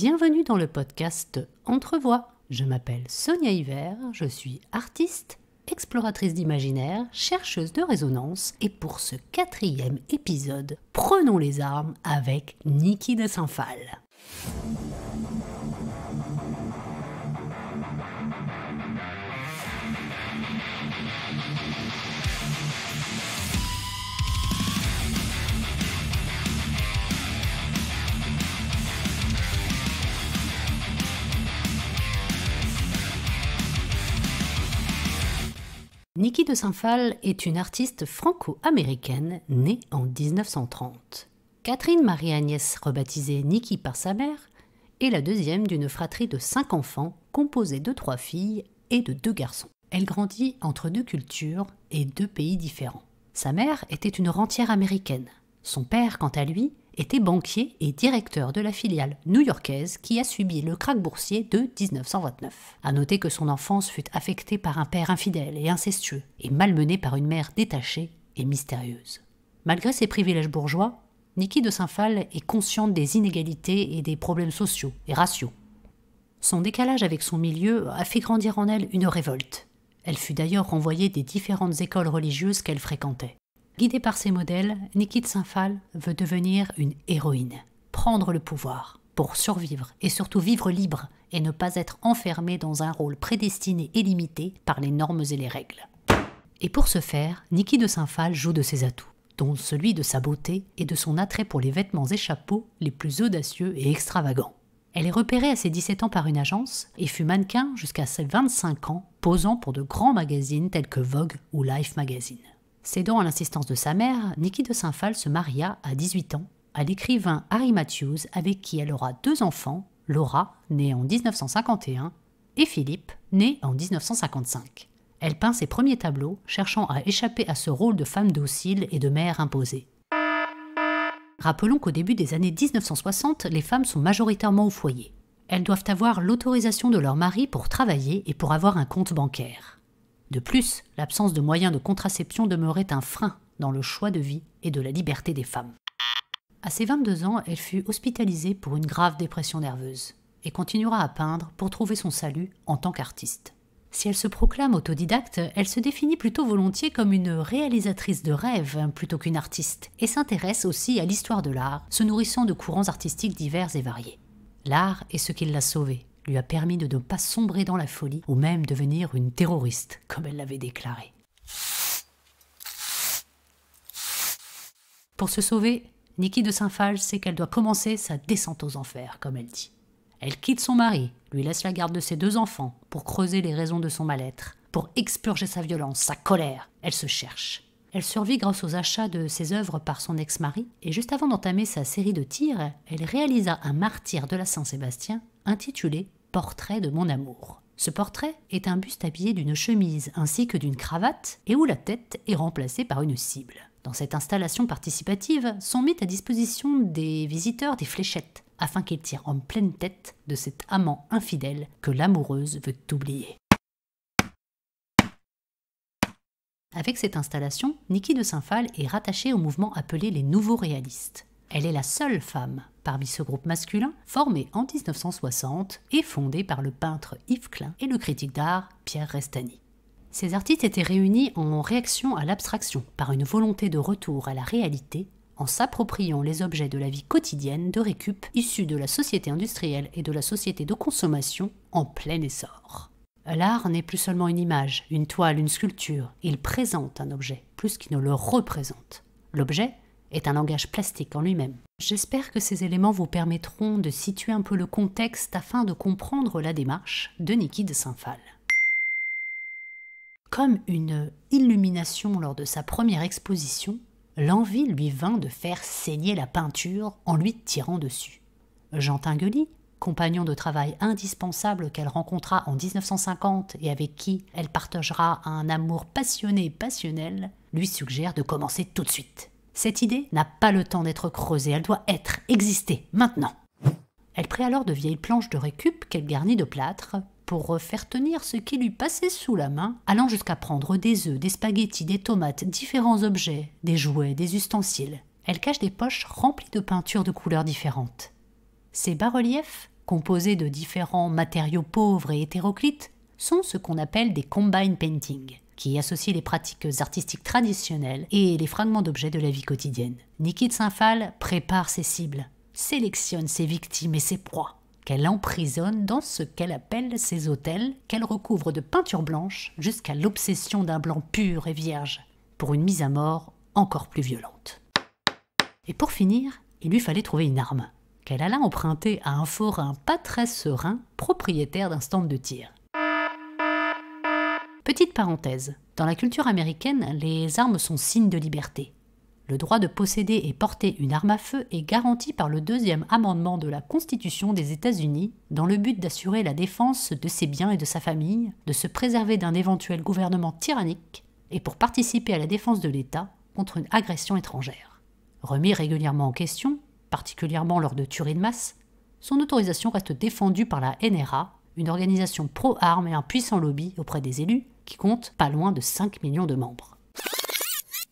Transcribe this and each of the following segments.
Bienvenue dans le podcast Entrevoix. Je m'appelle Sonia Hiver, je suis artiste, exploratrice d'imaginaire, chercheuse de résonance et pour ce 4e épisode, prenons les armes avec Niki de Saint-Phalle. Niki de Saint-Phalle est une artiste franco-américaine née en 1930. Catherine Marie-Agnès, rebaptisée Niki par sa mère, est la deuxième d'une fratrie de 5 enfants composée de 3 filles et de 2 garçons. Elle grandit entre 2 cultures et 2 pays différents. Sa mère était une rentière américaine. Son père, quant à lui, était banquier et directeur de la filiale new-yorkaise qui a subi le krach boursier de 1929. À noter que son enfance fut affectée par un père infidèle et incestueux et malmené par une mère détachée et mystérieuse. Malgré ses privilèges bourgeois, Niki de Saint-Phalle est consciente des inégalités et des problèmes sociaux et raciaux. Son décalage avec son milieu a fait grandir en elle une révolte. Elle fut d'ailleurs renvoyée des différentes écoles religieuses qu'elle fréquentait. Guidée par ses modèles, Niki de Saint-Phalle veut devenir une héroïne, prendre le pouvoir, pour survivre et surtout vivre libre et ne pas être enfermée dans un rôle prédestiné et limité par les normes et les règles. Et pour ce faire, Niki de Saint-Phalle joue de ses atouts, dont celui de sa beauté et de son attrait pour les vêtements et chapeaux les plus audacieux et extravagants. Elle est repérée à ses 17 ans par une agence et fut mannequin jusqu'à ses 25 ans, posant pour de grands magazines tels que Vogue ou Life Magazine. Cédant à l'insistance de sa mère, Niki de Saint-Phalle se maria à 18 ans à l'écrivain Harry Matthews avec qui elle aura 2 enfants, Laura, née en 1951, et Philippe, né en 1955. Elle peint ses premiers tableaux, cherchant à échapper à ce rôle de femme docile et de mère imposée. Rappelons qu'au début des années 1960, les femmes sont majoritairement au foyer. Elles doivent avoir l'autorisation de leur mari pour travailler et pour avoir un compte bancaire. De plus, l'absence de moyens de contraception demeurait un frein dans le choix de vie et de la liberté des femmes. À ses 22 ans, elle fut hospitalisée pour une grave dépression nerveuse et continuera à peindre pour trouver son salut en tant qu'artiste. Si elle se proclame autodidacte, elle se définit plutôt volontiers comme une réalisatrice de rêves plutôt qu'une artiste et s'intéresse aussi à l'histoire de l'art, se nourrissant de courants artistiques divers et variés. L'art est ce qui l'a sauvée, lui a permis de ne pas sombrer dans la folie ou même devenir une terroriste, comme elle l'avait déclaré. Pour se sauver, Niki de Saint-Phalle sait qu'elle doit commencer sa descente aux enfers, comme elle dit. Elle quitte son mari, lui laisse la garde de ses 2 enfants pour creuser les raisons de son mal-être, pour expurger sa violence, sa colère. Elle se cherche. Elle survit grâce aux achats de ses œuvres par son ex-mari et juste avant d'entamer sa série de tirs, elle réalisa un martyre de la Saint-Sébastien intitulé « Portrait de mon amour ». Ce portrait est un buste habillé d'une chemise ainsi que d'une cravate et où la tête est remplacée par une cible. Dans cette installation participative, sont mises à disposition des visiteurs des fléchettes afin qu'ils tirent en pleine tête de cet amant infidèle que l'amoureuse veut oublier. Avec cette installation, Niki de Saint-Phalle est rattachée au mouvement appelé les Nouveaux Réalistes. Elle est la seule femme parmi ce groupe masculin formé en 1960 et fondé par le peintre Yves Klein et le critique d'art Pierre Restany. Ces artistes étaient réunis en réaction à l'abstraction par une volonté de retour à la réalité en s'appropriant les objets de la vie quotidienne de récup issus de la société industrielle et de la société de consommation en plein essor. L'art n'est plus seulement une image, une toile, une sculpture. Il présente un objet plus qu'il ne le représente. L'objet est un langage plastique en lui-même. J'espère que ces éléments vous permettront de situer un peu le contexte afin de comprendre la démarche de Niki de Saint-Phalle. Comme une illumination lors de sa première exposition, l'envie lui vint de faire saigner la peinture en lui tirant dessus. Jean Tinguely, compagnon de travail indispensable qu'elle rencontra en 1950 et avec qui elle partagera un amour passionné et passionnel, lui suggère de commencer tout de suite. Cette idée n'a pas le temps d'être creusée, elle doit exister, maintenant. Elle prit alors de vieilles planches de récup qu'elle garnit de plâtre pour faire tenir ce qui lui passait sous la main, allant jusqu'à prendre des œufs, des spaghettis, des tomates, différents objets, des jouets, des ustensiles. Elle cache des poches remplies de peintures de couleurs différentes. Ces bas-reliefs composés de différents matériaux pauvres et hétéroclites, sont ce qu'on appelle des combine paintings, qui associent les pratiques artistiques traditionnelles et les fragments d'objets de la vie quotidienne. Niki de Saint-Phal prépare ses cibles, sélectionne ses victimes et ses proies, qu'elle emprisonne dans ce qu'elle appelle ses autels, qu'elle recouvre de peinture blanche jusqu'à l'obsession d'un blanc pur et vierge, pour une mise à mort encore plus violente. Et pour finir, il lui fallait trouver une arme, qu'elle alla emprunter à un forain pas très serein, propriétaire d'un stand de tir. Petite parenthèse, dans la culture américaine, les armes sont signes de liberté. Le droit de posséder et porter une arme à feu est garanti par le 2e amendement de la Constitution des États-Unis dans le but d'assurer la défense de ses biens et de sa famille, de se préserver d'un éventuel gouvernement tyrannique et pour participer à la défense de l'État contre une agression étrangère. Remis régulièrement en question, particulièrement lors de tueries de masse, son autorisation reste défendue par la NRA, une organisation pro-armes et un puissant lobby auprès des élus qui compte pas loin de 5 millions de membres.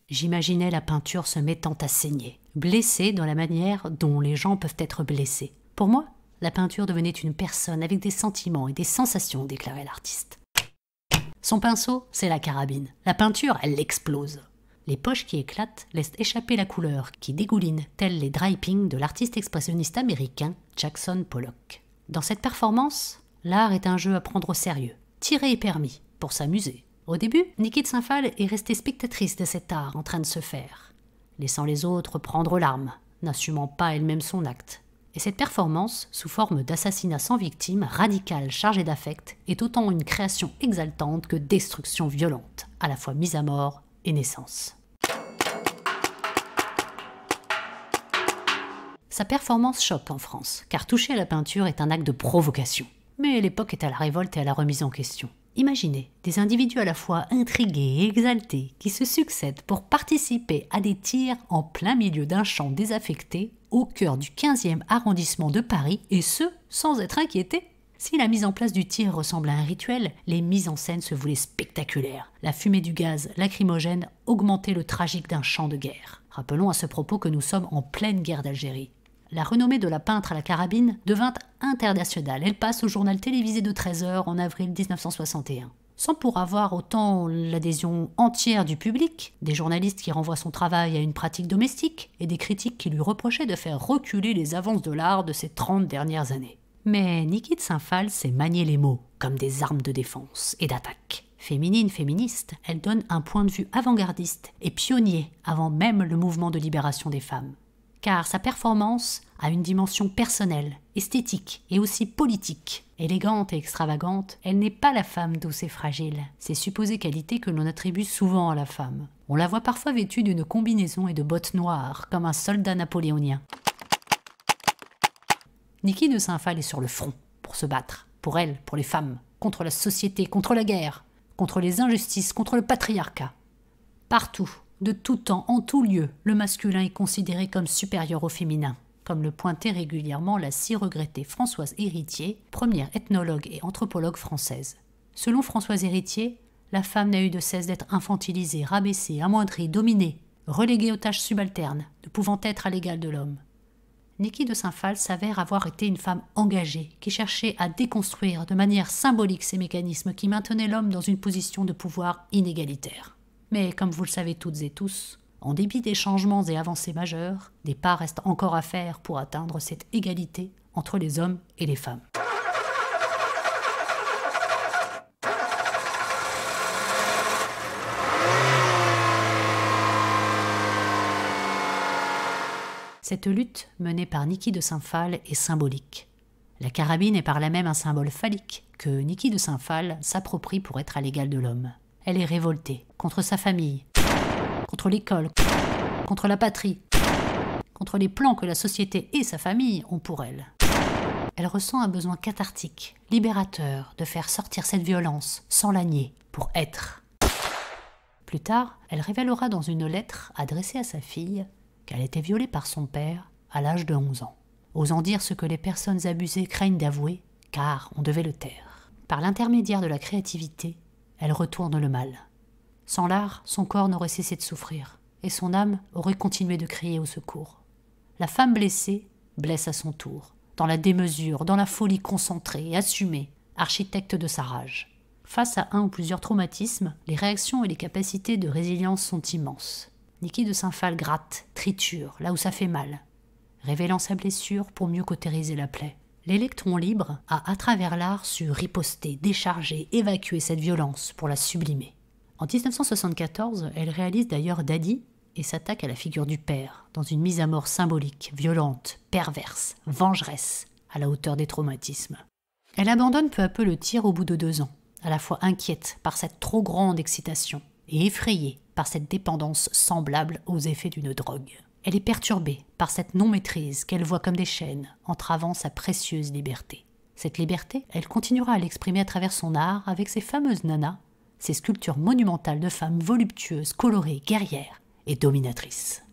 J'imaginais la peinture se mettant à saigner, blessée dans la manière dont les gens peuvent être blessés. Pour moi, la peinture devenait une personne avec des sentiments et des sensations, déclarait l'artiste. Son pinceau, c'est la carabine. La peinture, elle l'explose. Les poches qui éclatent laissent échapper la couleur qui dégouline, tels les drapings de l'artiste expressionniste américain Jackson Pollock. Dans cette performance, l'art est un jeu à prendre au sérieux. Tirer est permis, pour s'amuser. Au début, Niki de Saint-Phal est restée spectatrice de cet art en train de se faire, laissant les autres prendre l'arme, n'assumant pas elle-même son acte. Et cette performance, sous forme d'assassinat sans victime, radical, chargé d'affect, est autant une création exaltante que destruction violente, à la fois mise à mort et naissance. Sa performance choque en France, car toucher à la peinture est un acte de provocation. Mais l'époque est à la révolte et à la remise en question. Imaginez des individus à la fois intrigués et exaltés qui se succèdent pour participer à des tirs en plein milieu d'un champ désaffecté au cœur du 15e arrondissement de Paris, et ce, sans être inquiétés. Si la mise en place du tir ressemble à un rituel, les mises en scène se voulaient spectaculaires. La fumée du gaz lacrymogène augmentait le tragique d'un champ de guerre. Rappelons à ce propos que nous sommes en pleine guerre d'Algérie. La renommée de la peintre à la carabine devint internationale. Elle passe au journal télévisé de 13h en avril 1961. Sans pour avoir autant l'adhésion entière du public, des journalistes qui renvoient son travail à une pratique domestique et des critiques qui lui reprochaient de faire reculer les avances de l'art de ces 30 dernières années. Mais Niki de Saint-Phal sait manier les mots comme des armes de défense et d'attaque. Féminine, féministe, elle donne un point de vue avant-gardiste et pionnier avant même le mouvement de libération des femmes. Car sa performance a une dimension personnelle, esthétique et aussi politique. Élégante et extravagante, elle n'est pas la femme douce et fragile, ces supposées qualités que l'on attribue souvent à la femme. On la voit parfois vêtue d'une combinaison et de bottes noires, comme un soldat napoléonien. Niki de Saint-Phal est sur le front, pour se battre, pour elle, pour les femmes, contre la société, contre la guerre, contre les injustices, contre le patriarcat. Partout, de tout temps, en tout lieu, le masculin est considéré comme supérieur au féminin, comme le pointait régulièrement la si regrettée Françoise Héritier, première ethnologue et anthropologue française. Selon Françoise Héritier, la femme n'a eu de cesse d'être infantilisée, rabaissée, amoindrie, dominée, reléguée aux tâches subalternes, ne pouvant être à l'égal de l'homme. Niki de Saint-Phal s'avère avoir été une femme engagée, qui cherchait à déconstruire de manière symbolique ces mécanismes qui maintenaient l'homme dans une position de pouvoir inégalitaire. Mais comme vous le savez toutes et tous, en dépit des changements et avancées majeures, des pas restent encore à faire pour atteindre cette égalité entre les hommes et les femmes. Cette lutte menée par Niki de Saint-Phal est symbolique. La carabine est par là même un symbole phallique que Niki de Saint-Phal s'approprie pour être à l'égal de l'homme. Elle est révoltée contre sa famille, contre l'école, contre la patrie, contre les plans que la société et sa famille ont pour elle. Elle ressent un besoin cathartique, libérateur, de faire sortir cette violence sans la nier, pour être. Plus tard, elle révélera dans une lettre adressée à sa fille qu'elle était violée par son père à l'âge de 11 ans, osant dire ce que les personnes abusées craignent d'avouer, car on devait le taire. Par l'intermédiaire de la créativité, elle retourne le mal. Sans l'art, son corps n'aurait cessé de souffrir, et son âme aurait continué de crier au secours. La femme blessée blesse à son tour, dans la démesure, dans la folie concentrée, assumée, architecte de sa rage. Face à un ou plusieurs traumatismes, les réactions et les capacités de résilience sont immenses. Niki de Saint-Phalle gratte, triture, là où ça fait mal, révélant sa blessure pour mieux cautériser la plaie. L'électron libre a, à travers l'art, su riposter, décharger, évacuer cette violence pour la sublimer. En 1974, elle réalise d'ailleurs Daddy et s'attaque à la figure du père, dans une mise à mort symbolique, violente, perverse, vengeresse, à la hauteur des traumatismes. Elle abandonne peu à peu le tir au bout de 2 ans, à la fois inquiète par cette trop grande excitation et effrayée par cette dépendance semblable aux effets d'une drogue. Elle est perturbée par cette non-maîtrise qu'elle voit comme des chaînes entravant sa précieuse liberté. Cette liberté, elle continuera à l'exprimer à travers son art avec ses fameuses nanas, ces sculptures monumentales de femmes voluptueuses, colorées, guerrières et dominatrices.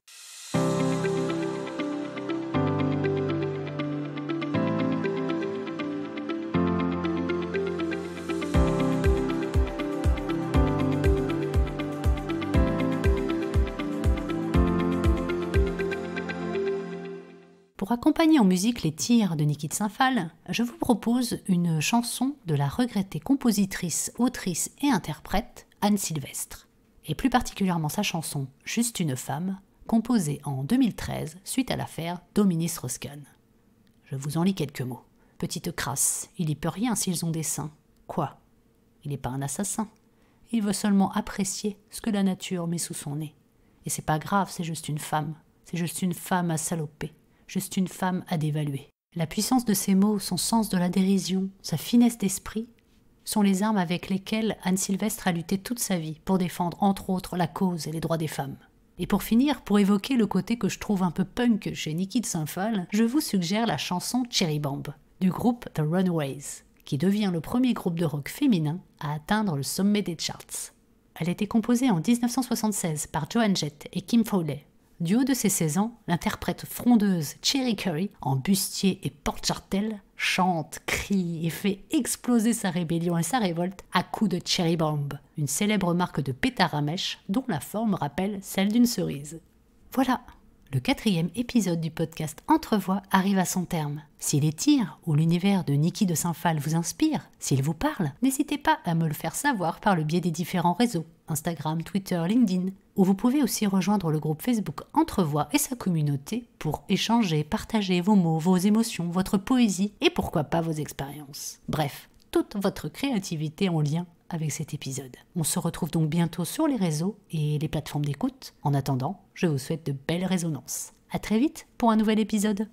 Pour accompagner en musique les tirs de Niki de Saint-Phalle, je vous propose une chanson de la regrettée compositrice, autrice et interprète Anne Sylvestre, et plus particulièrement sa chanson « Juste une femme », composée en 2013 suite à l'affaire Dominique Strauss-Kahn. Je vous en lis quelques mots. Petite crasse, il y peut rien s'ils ont des seins. Quoi? Il n'est pas un assassin. Il veut seulement apprécier ce que la nature met sous son nez. Et c'est pas grave, c'est juste une femme. C'est juste une femme à saloper. Juste une femme à dévaluer. La puissance de ses mots, son sens de la dérision, sa finesse d'esprit, sont les armes avec lesquelles Anne Sylvestre a lutté toute sa vie pour défendre entre autres la cause et les droits des femmes. Et pour finir, pour évoquer le côté que je trouve un peu punk chez Niki de Saint-Phalle, je vous suggère la chanson Cherry Bomb du groupe The Runaways, qui devient le premier groupe de rock féminin à atteindre le sommet des charts. Elle a été composée en 1976 par Joan Jett et Kim Fowley. Du haut de ses 16 ans, l'interprète frondeuse Cherie Currie, en bustier et porte-jartel, chante, crie et fait exploser sa rébellion et sa révolte à coups de Cherry Bomb, une célèbre marque de pétard à mèche dont la forme rappelle celle d'une cerise. Voilà, le 4e épisode du podcast Entrevoix arrive à son terme. Si les tirs ou l'univers de Niki de Saint-Phalle vous inspire, s'il vous parle, n'hésitez pas à me le faire savoir par le biais des différents réseaux, Instagram, Twitter, LinkedIn, où vous pouvez aussi rejoindre le groupe Facebook Entrevoix et sa communauté pour échanger, partager vos mots, vos émotions, votre poésie et pourquoi pas vos expériences. Bref, toute votre créativité en lien avec cet épisode. On se retrouve donc bientôt sur les réseaux et les plateformes d'écoute. En attendant, je vous souhaite de belles résonances. À très vite pour un nouvel épisode.